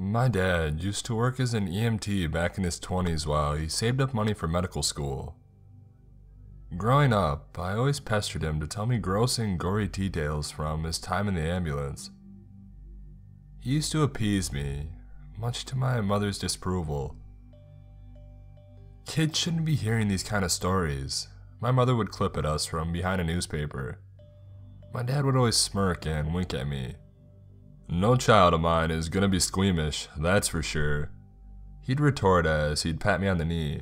My dad used to work as an EMT back in his 20s while he saved up money for medical school. Growing up, I always pestered him to tell me gross and gory details from his time in the ambulance. He used to appease me, much to my mother's disapproval. Kids shouldn't be hearing these kind of stories. My mother would clip at us from behind a newspaper. My dad would always smirk and wink at me. No child of mine is gonna be squeamish, that's for sure. He'd retort as he'd pat me on the knee.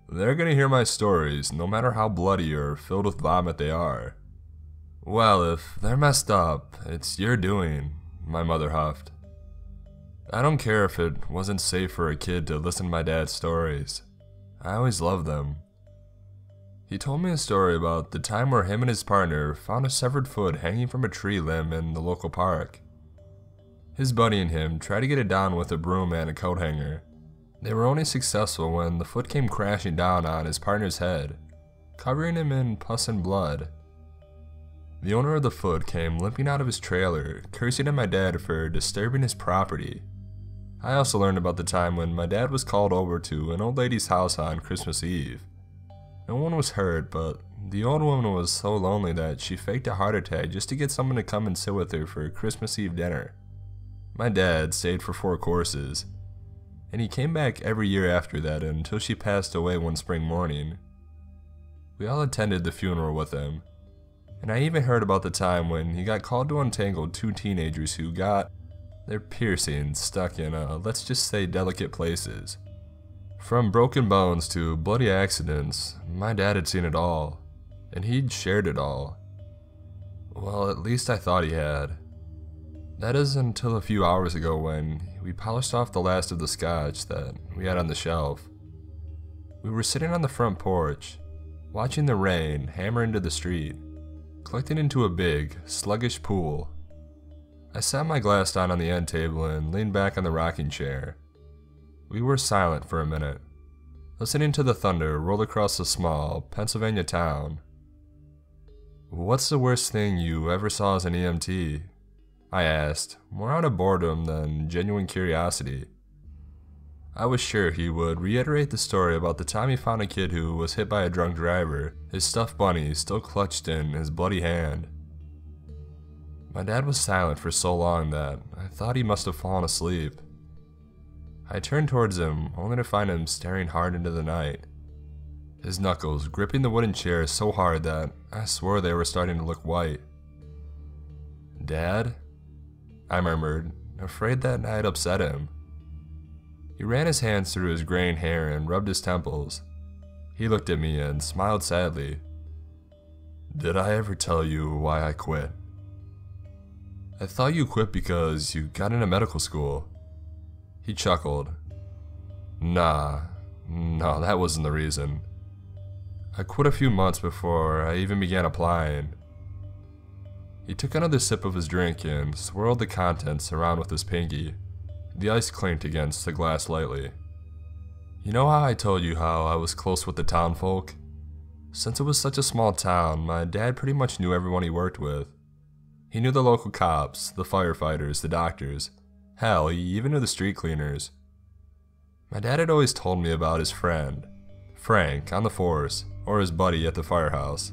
They're gonna hear my stories, no matter how bloody or filled with vomit they are. Well, if they're messed up, it's your doing, my mother huffed. I don't care if it wasn't safe for a kid to listen to my dad's stories. I always loved them. He told me a story about the time where him and his partner found a severed foot hanging from a tree limb in the local park. His buddy and him tried to get it down with a broom and a coat hanger. They were only successful when the foot came crashing down on his partner's head, covering him in pus and blood. The owner of the foot came limping out of his trailer, cursing at my dad for disturbing his property. I also learned about the time when my dad was called over to an old lady's house on Christmas Eve. No one was hurt, but the old woman was so lonely that she faked a heart attack just to get someone to come and sit with her for Christmas Eve dinner. My dad stayed for 4 courses, and he came back every year after that until she passed away one spring morning. We all attended the funeral with him, and I even heard about the time when he got called to untangle 2 teenagers who got their piercings stuck in, let's just say, delicate places. From broken bones to bloody accidents, my dad had seen it all, and he'd shared it all. Well, at least I thought he had. That is until a few hours ago when we polished off the last of the scotch that we had on the shelf. We were sitting on the front porch, watching the rain hammer into the street, collecting into a big, sluggish pool. I sat my glass down on the end table and leaned back on the rocking chair. We were silent for a minute, listening to the thunder roll across the small Pennsylvania town. "What's the worst thing you ever saw as an EMT?" I asked, more out of boredom than genuine curiosity. I was sure he would reiterate the story about the time he found a kid who was hit by a drunk driver, his stuffed bunny still clutched in his bloody hand. My dad was silent for so long that I thought he must have fallen asleep. I turned towards him, only to find him staring hard into the night, his knuckles gripping the wooden chair so hard that I swore they were starting to look white. "Dad?" I murmured, afraid that I had upset him. He ran his hands through his graying hair and rubbed his temples. He looked at me and smiled sadly. "Did I ever tell you why I quit?" "I thought you quit because you got into medical school." He chuckled. No, that wasn't the reason. I quit a few months before I even began applying." He took another sip of his drink and swirled the contents around with his pinky. The ice clinked against the glass lightly. "You know how I told you how I was close with the town folk? Since it was such a small town, my dad pretty much knew everyone he worked with. He knew the local cops, the firefighters, the doctors. Hell, he even knew the street cleaners. My dad had always told me about his friend, Frank, on the force, or his buddy at the firehouse.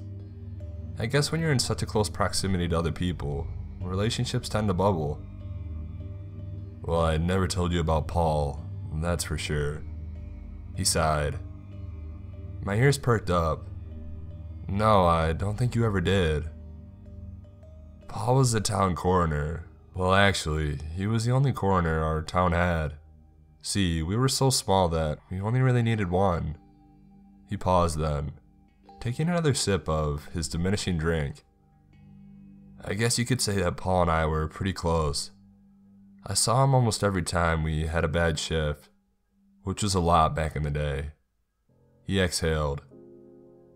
I guess when you're in such a close proximity to other people, relationships tend to bubble. "Well, I never told you about Paul, that's for sure." He sighed. My ears perked up. "No, I don't think you ever did." "Paul was the town coroner. Well, actually, he was the only coroner our town had. See, we were so small that we only really needed one." He paused then, taking another sip of his diminishing drink. "I guess you could say that Paul and I were pretty close. I saw him almost every time we had a bad shift, which was a lot back in the day." He exhaled.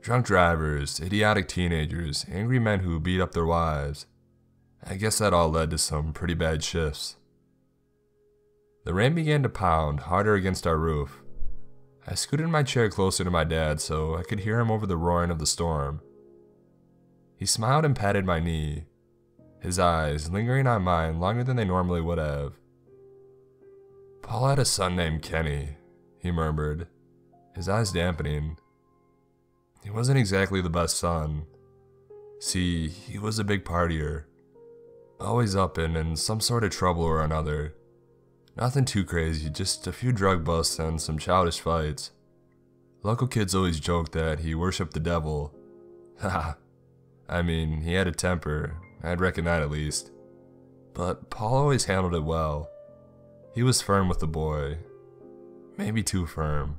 "Drunk drivers, idiotic teenagers, angry men who beat up their wives. I guess that all led to some pretty bad shifts." The rain began to pound harder against our roof. I scooted my chair closer to my dad so I could hear him over the roaring of the storm. He smiled and patted my knee, his eyes lingering on mine longer than they normally would have. Paul had a son named Kenny, he murmured, his eyes dampening. He wasn't exactly the best son. See, he was a big partier. Always up and in some sort of trouble or another. Nothing too crazy, just a few drug busts and some childish fights. Local kids always joked that he worshipped the devil. Haha. I mean, he had a temper, I'd reckon that at least. But Paul always handled it well. He was firm with the boy. Maybe too firm.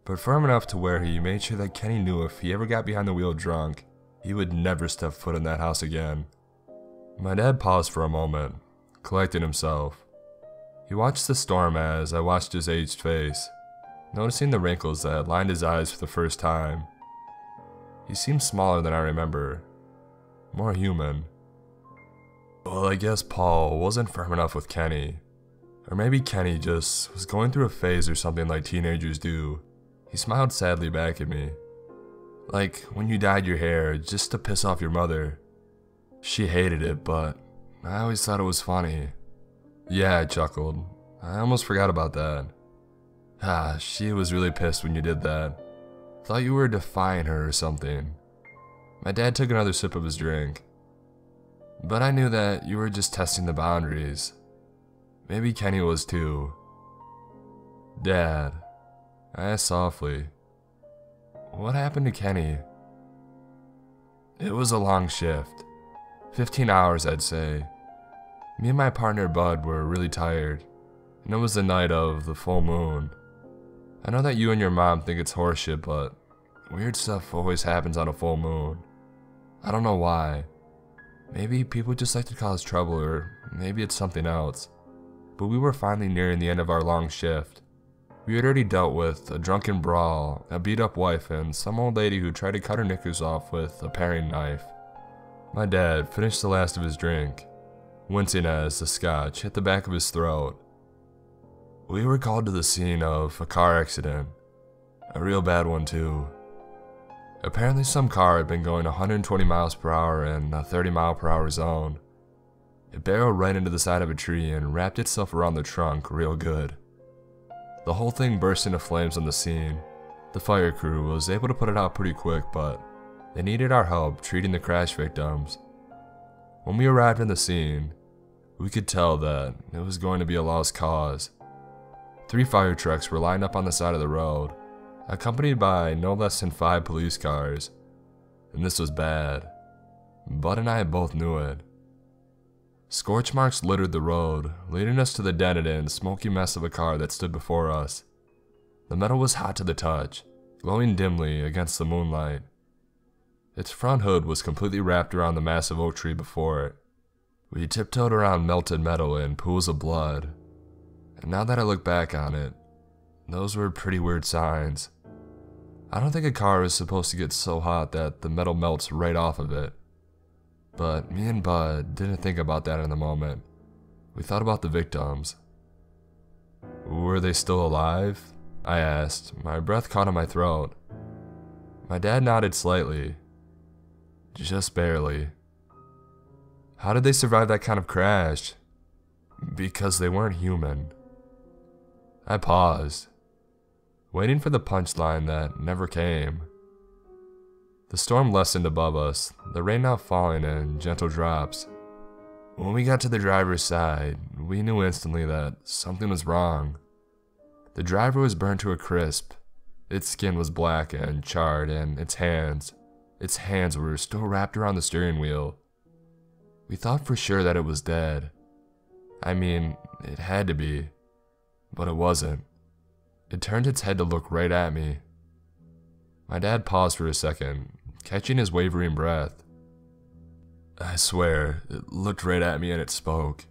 But firm enough to where he made sure that Kenny knew if he ever got behind the wheel drunk, he would never step foot in that house again. My dad paused for a moment, collecting himself. He watched the storm as I watched his aged face, noticing the wrinkles that lined his eyes for the first time. He seemed smaller than I remember, more human. Well, I guess Paul wasn't firm enough with Kenny. Or maybe Kenny just was going through a phase or something like teenagers do. He smiled sadly back at me. Like when you dyed your hair just to piss off your mother. She hated it, but I always thought it was funny. Yeah, I chuckled. I almost forgot about that. She was really pissed when you did that. Thought you were defying her or something. My dad took another sip of his drink. But I knew that you were just testing the boundaries. Maybe Kenny was too. Dad, I asked softly, what happened to Kenny? It was a long shift. 15 hours, I'd say. Me and my partner Bud were really tired, and it was the night of the full moon. I know that you and your mom think it's horseshit, but weird stuff always happens on a full moon. I don't know why. Maybe people just like to cause trouble, or maybe it's something else. But we were finally nearing the end of our long shift. We had already dealt with a drunken brawl, a beat-up wife, and some old lady who tried to cut her knickers off with a paring knife. My dad finished the last of his drink, wincing as the scotch hit the back of his throat. We were called to the scene of a car accident, a real bad one too. Apparently some car had been going 120 miles per hour in a 30-mile-per-hour zone. It barreled right into the side of a tree and wrapped itself around the trunk real good. The whole thing burst into flames on the scene. The fire crew was able to put it out pretty quick, but they needed our help treating the crash victims. When we arrived in the scene, we could tell that it was going to be a lost cause. 3 fire trucks were lined up on the side of the road, accompanied by no less than 5 police cars. And this was bad. Bud and I both knew it. Scorch marks littered the road, leading us to the dented in, smoky mess of a car that stood before us. The metal was hot to the touch, glowing dimly against the moonlight. Its front hood was completely wrapped around the massive oak tree before it. We tiptoed around melted metal and pools of blood. And now that I look back on it, those were pretty weird signs. I don't think a car is supposed to get so hot that the metal melts right off of it. But me and Bud didn't think about that in the moment. We thought about the victims. Were they still alive? I asked, my breath caught in my throat. My dad nodded slightly. Just barely. How did they survive that kind of crash? Because they weren't human. I paused, waiting for the punchline that never came. The storm lessened above us, the rain now falling in gentle drops. When we got to the driver's side, we knew instantly that something was wrong. The driver was burned to a crisp. Its skin was black and charred, and its hands were still wrapped around the steering wheel. We thought for sure that it was dead. I mean, it had to be. But it wasn't. It turned its head to look right at me. My dad paused for a second, catching his wavering breath. I swear, it looked right at me and it spoke.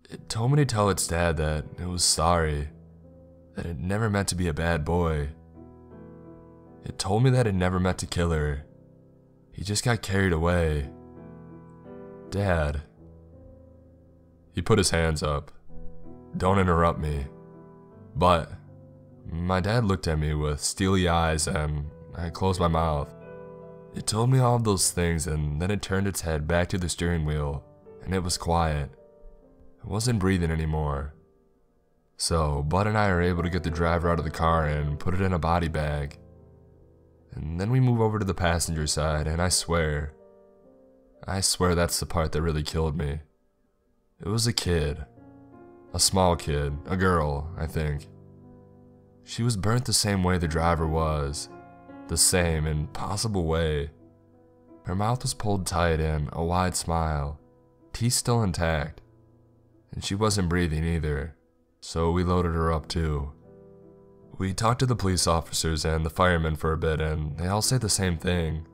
It told me to tell its dad that it was sorry, that it never meant to be a bad boy. It told me that it never meant to kill her. He just got carried away. Dad. He put his hands up. Don't interrupt me. But my dad looked at me with steely eyes and I closed my mouth. It told me all of those things and then it turned its head back to the steering wheel and it was quiet. It wasn't breathing anymore. So Bud and I are able to get the driver out of the car and put it in a body bag. And then we move over to the passenger side, and I swear that's the part that really killed me. It was a kid. A small kid. A girl, I think. She was burnt the same way the driver was. The same impossible way. Her mouth was pulled tight in a wide smile. Teeth still intact. And she wasn't breathing either. So we loaded her up too. We talked to the police officers and the firemen for a bit, and they all say the same thing.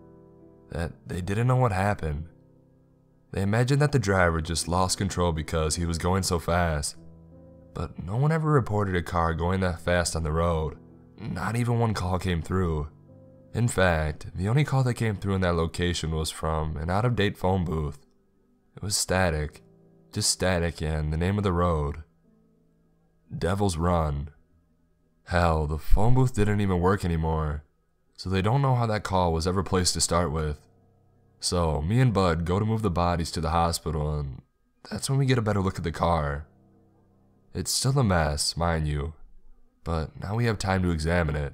That they didn't know what happened. They imagined that the driver just lost control because he was going so fast. But no one ever reported a car going that fast on the road. Not even one call came through. In fact, the only call that came through in that location was from an out-of-date phone booth. It was static. Just static and the name of the road. Devil's Run. Hell, the phone booth didn't even work anymore. So they don't know how that call was ever placed to start with. So me and Bud go to move the bodies to the hospital, and that's when we get a better look at the car. It's still a mess, mind you, but now we have time to examine it.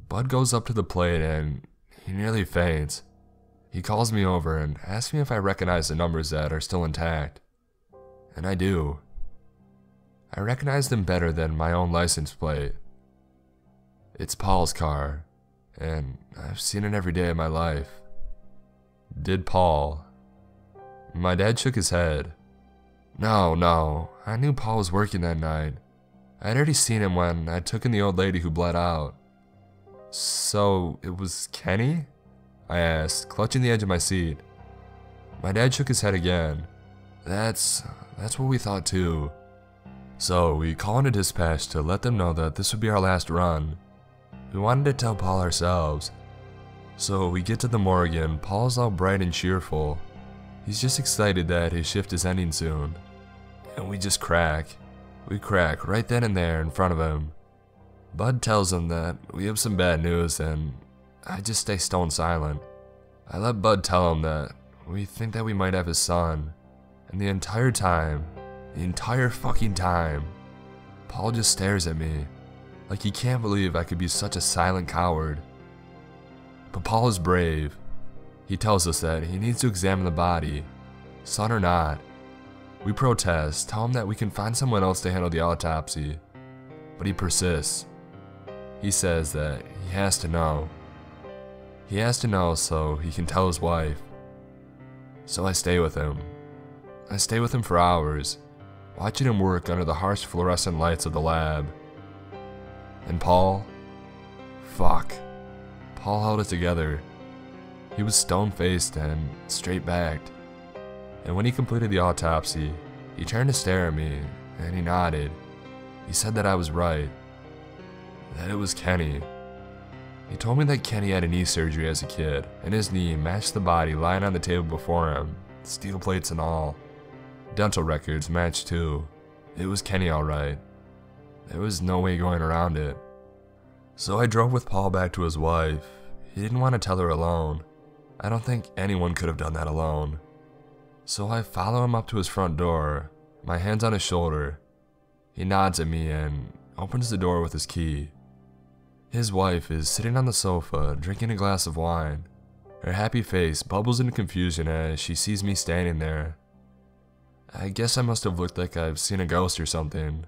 Bud goes up to the plate and he nearly faints. He calls me over and asks me if I recognize the numbers that are still intact. And I do. I recognize them better than my own license plate. It's Paul's car, and I've seen it every day of my life. Did Paul? My dad shook his head. No, I knew Paul was working that night. I had already seen him when I took in the old lady who bled out. So, it was Kenny? I asked, clutching the edge of my seat. My dad shook his head again. That's what we thought too. So, we call in a dispatch to let them know that this would be our last run. We wanted to tell Paul ourselves. So, we get to the morgue and Paul's all bright and cheerful. He's just excited that his shift is ending soon. And we just crack. We crack right then and there in front of him. Bud tells him that we have some bad news, and I just stay stone silent. I let Bud tell him that we think that we might have his son. And the entire fucking time, Paul just stares at me, like he can't believe I could be such a silent coward. But Paul is brave. He tells us that he needs to examine the body, son or not. We protest, tell him that we can find someone else to handle the autopsy, but he persists. He says that he has to know. He has to know so he can tell his wife. So I stay with him. I stay with him for hours, watching him work under the harsh fluorescent lights of the lab. And Paul? Fuck. Paul held it together. He was stone-faced and straight-backed. And when he completed the autopsy, he turned to stare at me, and he nodded. He said that I was right. That it was Kenny. He told me that Kenny had a knee surgery as a kid, and his knee matched the body lying on the table before him, steel plates and all. Dental records matched too. It was Kenny alright. There was no way going around it. So I drove with Paul back to his wife. He didn't want to tell her alone. I don't think anyone could have done that alone. So I follow him up to his front door, my hands on his shoulder. He nods at me and opens the door with his key. His wife is sitting on the sofa, drinking a glass of wine. Her happy face bubbles into confusion as she sees me standing there. I guess I must have looked like I've seen a ghost or something.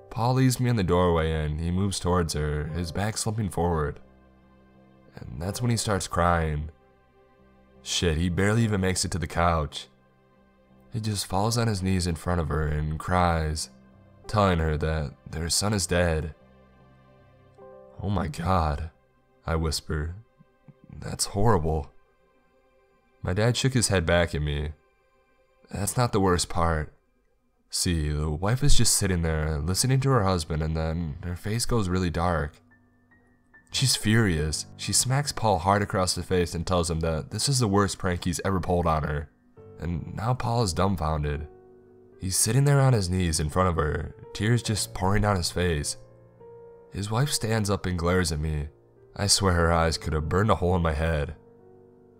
Paul leaves me in the doorway and he moves towards her, his back slumping forward. And that's when he starts crying. Shit, he barely even makes it to the couch. He just falls on his knees in front of her and cries, telling her that their son is dead. Oh my God, I whisper. That's horrible. My dad shook his head back at me. That's not the worst part. See, the wife is just sitting there listening to her husband, and then her face goes really dark. She's furious. She smacks Paul hard across the face and tells him that this is the worst prank he's ever pulled on her. And now Paul is dumbfounded. He's sitting there on his knees in front of her, tears just pouring down his face. His wife stands up and glares at me. I swear her eyes could have burned a hole in my head.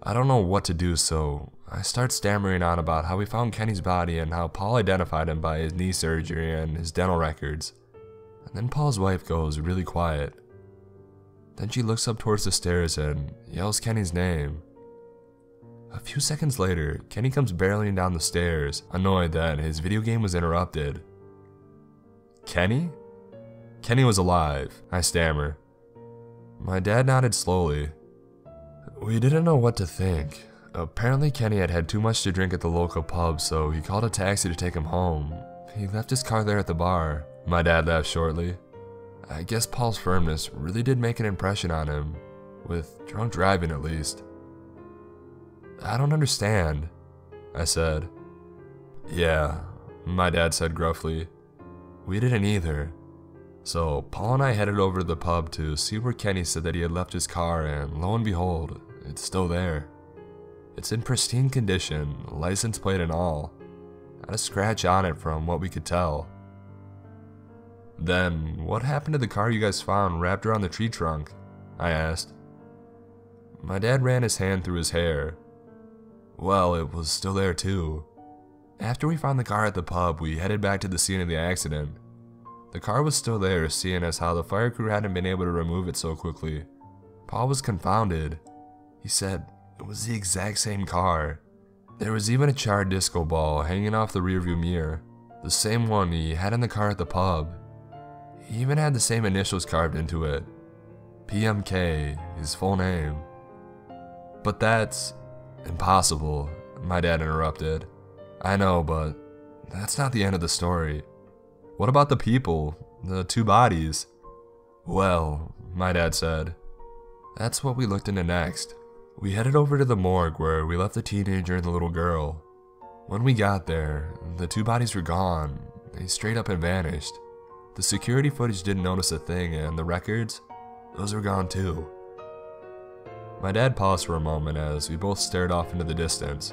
I don't know what to do, so I start stammering on about how we found Kenny's body and how Paul identified him by his knee surgery and his dental records. And then Paul's wife goes really quiet. Then she looks up towards the stairs and yells Kenny's name. A few seconds later, Kenny comes barreling down the stairs, annoyed that his video game was interrupted. Kenny? Kenny was alive, I stammer. My dad nodded slowly. We didn't know what to think. Apparently Kenny had had too much to drink at the local pub, so he called a taxi to take him home. He left his car there at the bar. My dad laughed shortly. I guess Paul's firmness really did make an impression on him, with drunk driving at least. I don't understand, I said. Yeah, my dad said gruffly. We didn't either. So Paul and I headed over to the pub to see where Kenny said that he had left his car, and lo and behold, it's still there. It's in pristine condition, license plate and all. Not a scratch on it from what we could tell. Then, what happened to the car you guys found wrapped around the tree trunk? I asked. My dad ran his hand through his hair. Well, it was still there too. After we found the car at the pub, we headed back to the scene of the accident. The car was still there, seeing as how the fire crew hadn't been able to remove it so quickly. Paul was confounded. He said it was the exact same car. There was even a charred disco ball hanging off the rearview mirror, the same one he had in the car at the pub. He even had the same initials carved into it. PMK, his full name. But that's impossible, my dad interrupted. I know, but that's not the end of the story. What about the people, the two bodies? Well, my dad said, that's what we looked into next. We headed over to the morgue where we left the teenager and the little girl. When we got there, the two bodies were gone. They straight up had vanished. The security footage didn't notice a thing, and the records, those were gone too. My dad paused for a moment as we both stared off into the distance.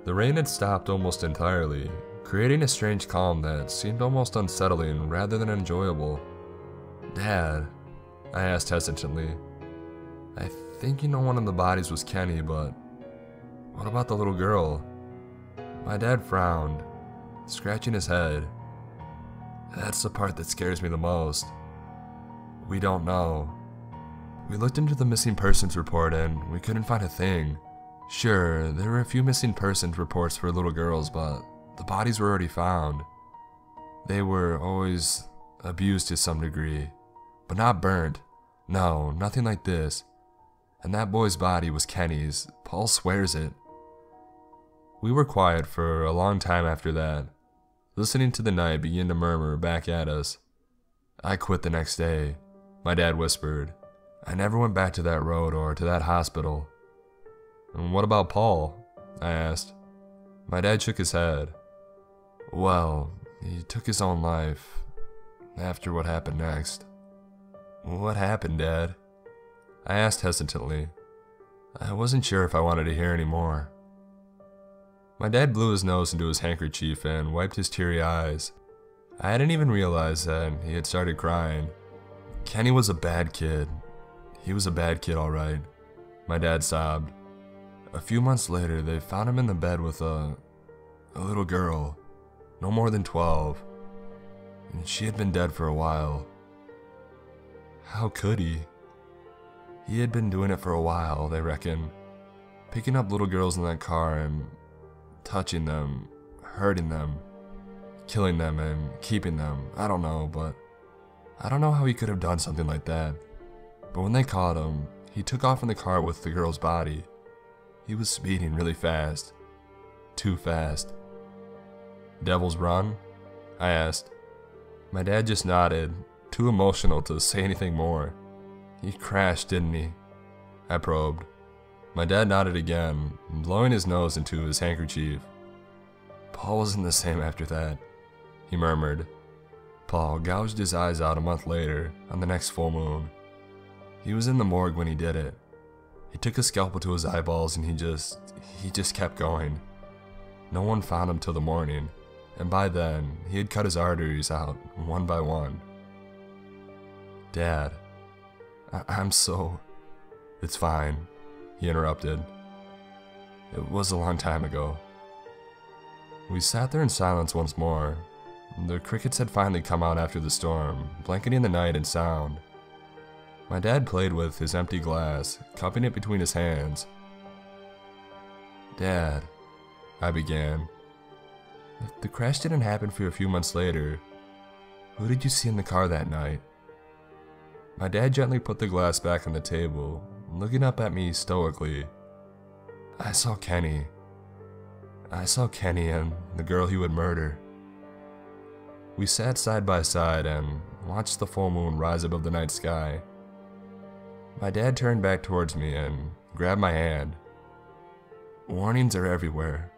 The rain had stopped almost entirely, creating a strange calm that seemed almost unsettling rather than enjoyable. Dad, I asked hesitantly, I think you know one of the bodies was Kenny, but what about the little girl? My dad frowned, scratching his head. That's the part that scares me the most. We don't know. We looked into the missing persons report and we couldn't find a thing. Sure, there were a few missing persons reports for little girls, but the bodies were already found. They were always abused to some degree, but not burnt. No, nothing like this. And that boy's body was Kenny's. Paul swears it. We were quiet for a long time after that, listening to the night begin to murmur back at us. I quit the next day, my dad whispered. I never went back to that road or to that hospital. And what about Paul? I asked. My dad shook his head. Well, he took his own life after what happened next. What happened, Dad? I asked hesitantly. I wasn't sure if I wanted to hear any more. My dad blew his nose into his handkerchief and wiped his teary eyes. I hadn't even realized that he had started crying. Kenny was a bad kid. He was a bad kid, all right, my dad sobbed. A few months later, they found him in the bed with a little girl, no more than 12, and she had been dead for a while. How could he? He had been doing it for a while, they reckon, picking up little girls in that car and touching them, hurting them, killing them and keeping them. I don't know, but I don't know how he could have done something like that. But when they caught him, he took off in the car with the girl's body. He was speeding really fast. Too fast. Devil's Run? I asked. My dad just nodded, too emotional to say anything more. He crashed, didn't he? I probed. My dad nodded again, blowing his nose into his handkerchief. Paul wasn't the same after that, he murmured. Paul gouged his eyes out a month later, on the next full moon. He was in the morgue when he did it. He took a scalpel to his eyeballs and he just kept going. No one found him till the morning, and by then, he had cut his arteries out, one by one. Dad, I'm so... It's fine, he interrupted. It was a long time ago. We sat there in silence once more. The crickets had finally come out after the storm, blanketing the night in sound. My dad played with his empty glass, cupping it between his hands. "Dad," I began, "if the crash didn't happen for a few months later, who did you see in the car that night?" My dad gently put the glass back on the table, looking up at me stoically. "I saw Kenny. I saw Kenny and the girl he would murder." We sat side by side and watched the full moon rise above the night sky. My dad turned back towards me and grabbed my hand. "Warnings are everywhere.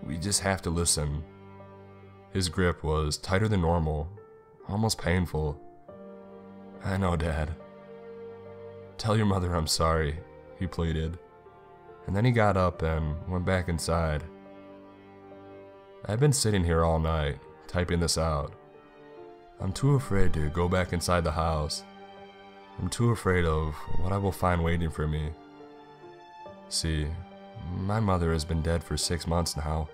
We just have to listen." His grip was tighter than normal, almost painful. "I know, Dad. Tell your mother I'm sorry," he pleaded. And then he got up and went back inside. I've been sitting here all night, typing this out. I'm too afraid to go back inside the house. I'm too afraid of what I will find waiting for me. See, my mother has been dead for 6 months now.